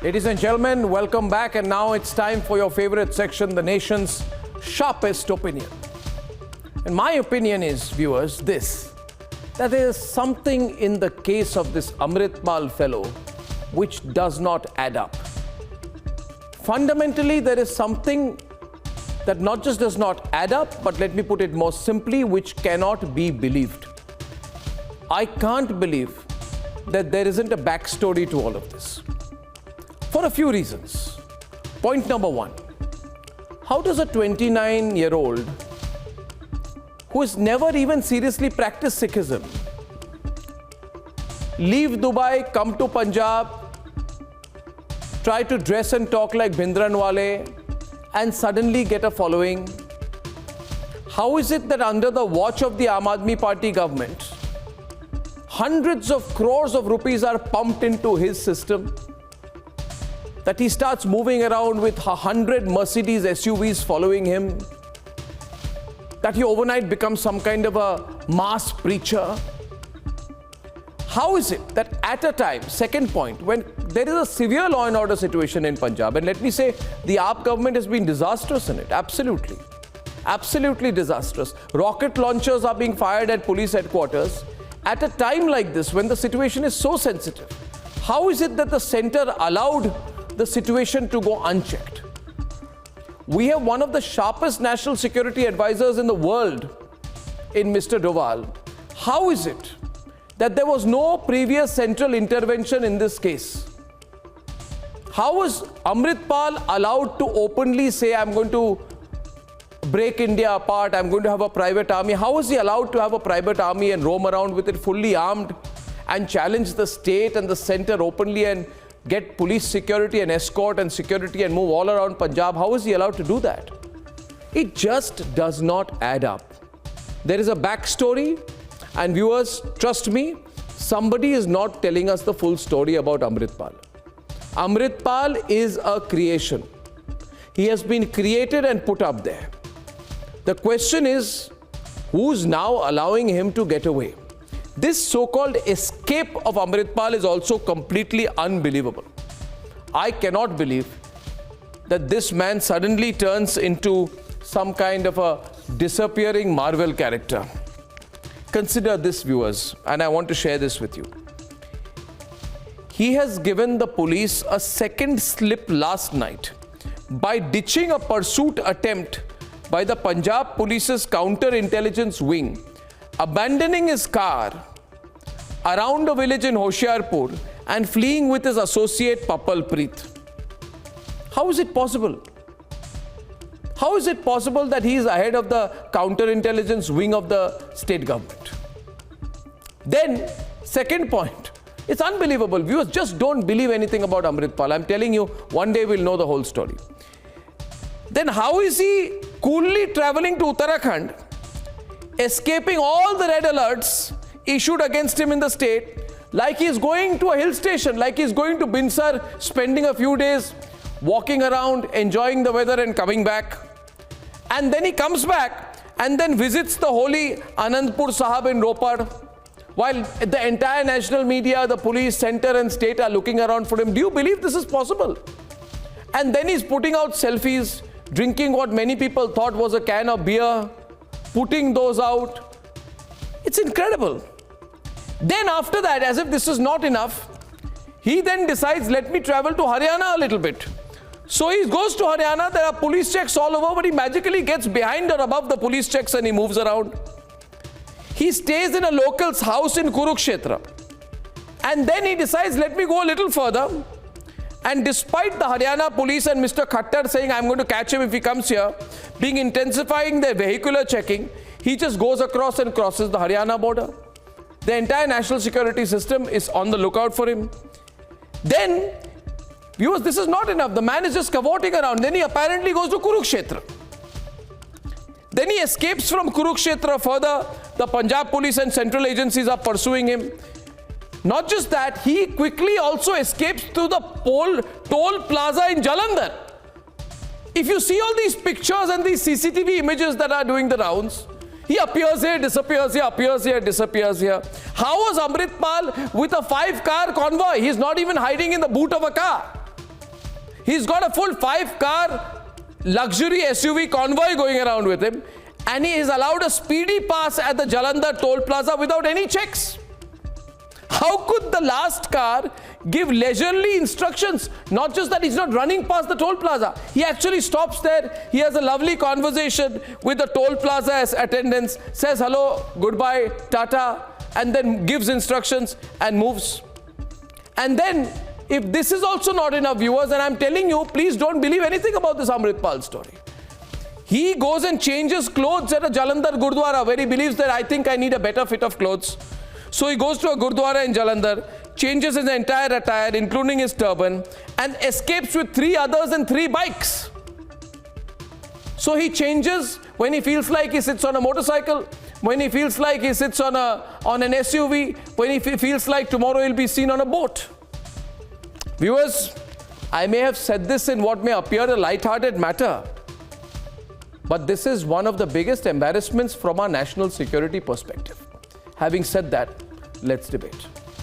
Ladies and gentlemen, welcome back, and now it's time for your favorite section, the nation's sharpest opinion. And my opinion is, viewers, that there is something in the case of this Amritpal fellow which does not add up. Fundamentally, there is something that not just does not add up, but let me put it more simply, which cannot be believed. I can't believe that there isn't a backstory to all of this. For a few reasons. Point number one, how does a 29-year-old who has never even seriously practiced Sikhism leave Dubai, come to Punjab, try to dress and talk like Bhindranwale, and suddenly get a following? How is it that under the watch of the Aam Aadmi Party government, hundreds of crores of rupees are pumped into his system, that he starts moving around with 100 Mercedes SUVs following him, that he overnight becomes some kind of a mass preacher? How is it that at a time, second point, when there is a severe law and order situation in Punjab, and let me say, the AAP government has been disastrous in it, absolutely. Absolutely disastrous. Rocket launchers are being fired at police headquarters. At a time like this, when the situation is so sensitive, how is it that the centre allowed the situation to go unchecked? We have one of the sharpest national security advisors in the world in Mr. Doval. How is it that there was no previous central intervention in this case? How was Amritpal allowed to openly say, I'm going to break India apart, I'm going to have a private army? How was he allowed to have a private army and roam around with it fully armed and challenge the state and the centre openly and get police security and escort and security and move all around Punjab? How is he allowed to do that? It just does not add up. There is a backstory, and viewers, trust me, somebody is not telling us the full story about Amritpal. Amritpal is a creation. He has been created and put up there. The question is, who's now allowing him to get away? This so-called escape of Amritpal is also completely unbelievable. I cannot believe that this man suddenly turns into some kind of a disappearing Marvel character. Consider this, viewers, and I want to share this with you. He has given the police a second slip last night by ditching a pursuit attempt by the Punjab Police's counter-intelligence wing, abandoning his car around a village in Hoshiarpur and fleeing with his associate Papal Preet. How is it possible? How is it possible that he is ahead of the counter-intelligence wing of the state government? Then, second point, it's unbelievable. Viewers, just don't believe anything about Amritpal. I'm telling you, one day we'll know the whole story. Then how is he coolly traveling to Uttarakhand, escaping all the red alerts issued against him in the state, like he's going to a hill station, like he's going to Binsar, spending a few days walking around, enjoying the weather and coming back? And then he comes back and then visits the holy Anandpur Sahib in Ropar, while the entire national media, the police, centre and state are looking around for him. Do you believe this is possible? And then he's putting out selfies, drinking what many people thought was a can of beer, putting those out. It's incredible. Then after that, as if this is not enough, he then decides, let me travel to Haryana a little bit. So he goes to Haryana, there are police checks all over, but he magically gets behind or above the police checks and he moves around. He stays in a local's house in Kurukshetra. And then he decides, let me go a little further. And despite the Haryana police and Mr. Khattar saying, I'm going to catch him if he comes here, intensifying their vehicular checking, he just goes across and crosses the Haryana border. The entire national security system is on the lookout for him. Then, viewers, this is not enough. The man is just cavorting around. Then he apparently goes to Kurukshetra. Then he escapes from Kurukshetra further. The Punjab police and central agencies are pursuing him. Not just that, he quickly also escapes to the toll plaza in Jalandhar. If you see all these pictures and these CCTV images that are doing the rounds, he appears here, disappears here, appears here, disappears here. How was Amritpal with a 5-car convoy? He's not even hiding in the boot of a car. He's got a full 5-car luxury SUV convoy going around with him, and he is allowed a speedy pass at the Jalandhar toll plaza without any checks. How could the last car give leisurely instructions? Not just that he's not running past the toll plaza. He actually stops there. He has a lovely conversation with the toll plaza attendants, says hello, goodbye, tata, and then gives instructions and moves. And then, if this is also not enough, viewers, and I'm telling you, please don't believe anything about this Amritpal story. He goes and changes clothes at a Jalandhar Gurdwara where he believes that I think I need a better fit of clothes. So he goes to a Gurdwara in Jalandhar, changes his entire attire, including his turban, and escapes with 3 others and 3 bikes. So he changes when he feels like he sits on a motorcycle, when he feels like he sits on an SUV, when he feels like tomorrow he'll be seen on a boat. Viewers, I may have said this in what may appear a light-hearted matter, but this is one of the biggest embarrassments from our national security perspective. Having said that, let's debate.